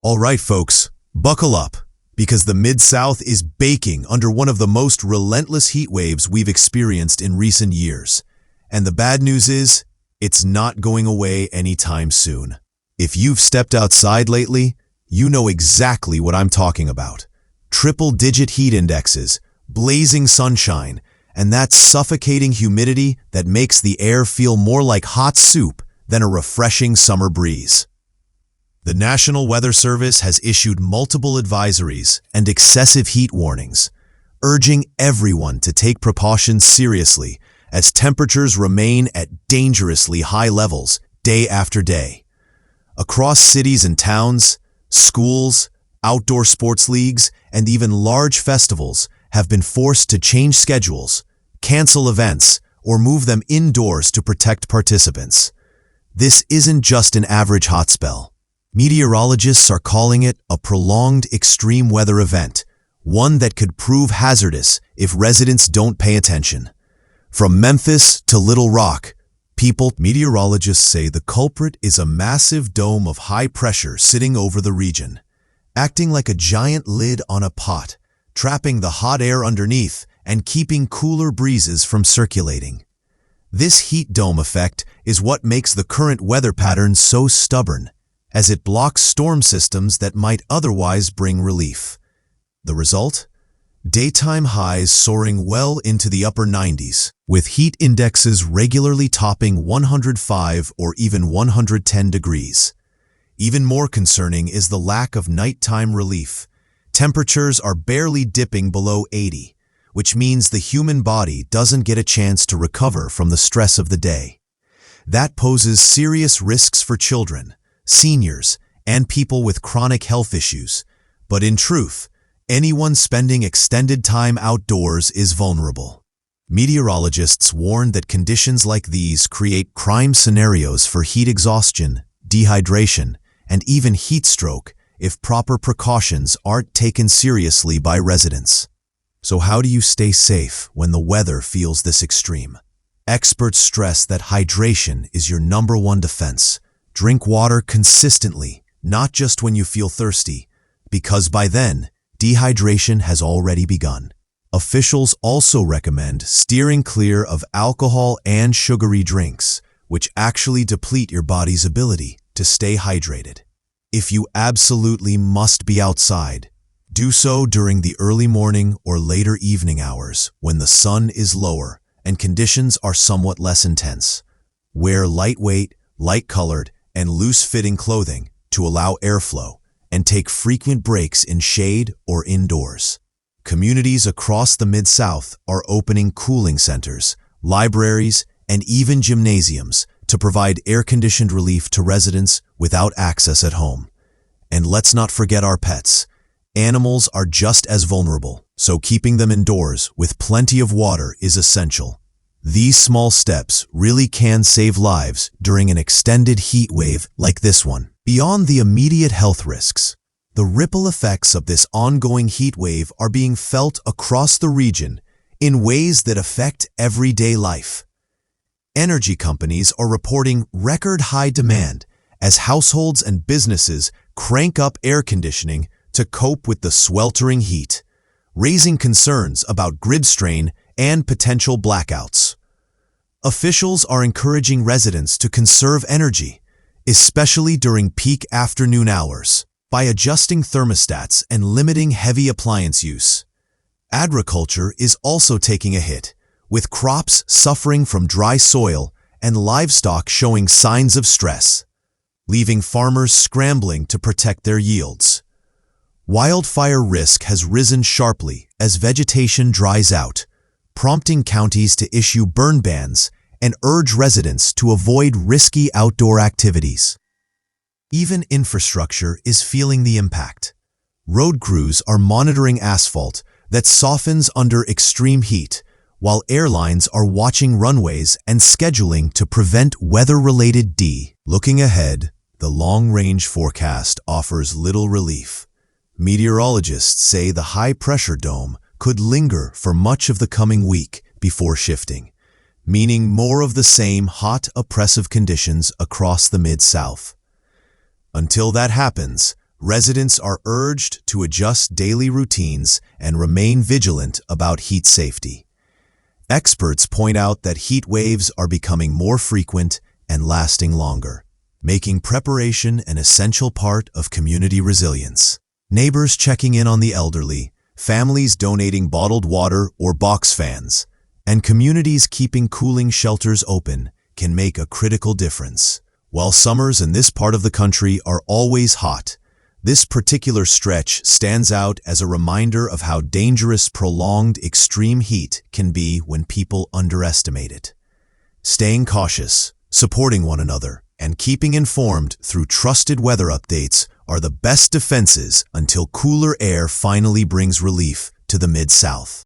All right, folks, buckle up, because the Mid-South is baking under one of the most relentless heat waves we've experienced in recent years. And the bad news is, it's not going away anytime soon. If you've stepped outside lately, you know exactly what I'm talking about. Triple-digit heat indexes, blazing sunshine, and that suffocating humidity that makes the air feel more like hot soup than a refreshing summer breeze. The National Weather Service has issued multiple advisories and excessive heat warnings, urging everyone to take precautions seriously as temperatures remain at dangerously high levels day after day. Across cities and towns, schools, outdoor sports leagues, and even large festivals have been forced to change schedules, cancel events, or move them indoors to protect participants. This isn't just an average hot spell. Meteorologists are calling it a prolonged extreme weather event, one that could prove hazardous if residents don't pay attention. From Memphis to Little Rock, meteorologists say the culprit is a massive dome of high pressure sitting over the region, acting like a giant lid on a pot, trapping the hot air underneath and keeping cooler breezes from circulating. This heat dome effect is what makes the current weather pattern so stubborn, as it blocks storm systems that might otherwise bring relief. The result? Daytime highs soaring well into the upper 90s, with heat indexes regularly topping 105 or even 110 degrees. Even more concerning is the lack of nighttime relief. Temperatures are barely dipping below 80, which means the human body doesn't get a chance to recover from the stress of the day. That poses serious risks for children, seniors, and people with chronic health issues. But in truth, anyone spending extended time outdoors is vulnerable. Meteorologists warn that conditions like these create prime scenarios for heat exhaustion, dehydration, and even heat stroke if proper precautions aren't taken seriously by residents. So how do you stay safe when the weather feels this extreme? Experts stress that hydration is your #1 defense. Drink water consistently, not just when you feel thirsty, because by then, dehydration has already begun. Officials also recommend steering clear of alcohol and sugary drinks, which actually deplete your body's ability to stay hydrated. If you absolutely must be outside, do so during the early morning or later evening hours when the sun is lower and conditions are somewhat less intense. Wear lightweight, light-colored, and loose-fitting clothing to allow airflow, and take frequent breaks in shade or indoors. Communities across the Mid-South are opening cooling centers, libraries, and even gymnasiums to provide air-conditioned relief to residents without access at home. And let's not forget our pets. Animals are just as vulnerable, so keeping them indoors with plenty of water is essential. These small steps really can save lives during an extended heat wave like this one. Beyond the immediate health risks, the ripple effects of this ongoing heat wave are being felt across the region in ways that affect everyday life. Energy companies are reporting record-high demand as households and businesses crank up air conditioning to cope with the sweltering heat, raising concerns about grid strain and potential blackouts. Officials are encouraging residents to conserve energy, especially during peak afternoon hours, by adjusting thermostats and limiting heavy appliance use. Agriculture is also taking a hit, with crops suffering from dry soil and livestock showing signs of stress, leaving farmers scrambling to protect their yields. Wildfire risk has risen sharply as vegetation dries out, prompting counties to issue burn bans and urge residents to avoid risky outdoor activities. Even infrastructure is feeling the impact. Road crews are monitoring asphalt that softens under extreme heat, while airlines are watching runways and scheduling to prevent weather-related Looking ahead, the long-range forecast offers little relief. Meteorologists say the high-pressure dome could linger for much of the coming week before shifting, meaning more of the same hot, oppressive conditions across the Mid-South. Until that happens, residents are urged to adjust daily routines and remain vigilant about heat safety. Experts point out that heat waves are becoming more frequent and lasting longer, making preparation an essential part of community resilience. Neighbors checking in on the elderly, families donating bottled water or box fans, and communities keeping cooling shelters open can make a critical difference. While summers in this part of the country are always hot, this particular stretch stands out as a reminder of how dangerous prolonged extreme heat can be when people underestimate it. Staying cautious, supporting one another, and keeping informed through trusted weather updates are the best defenses until cooler air finally brings relief to the Mid-South.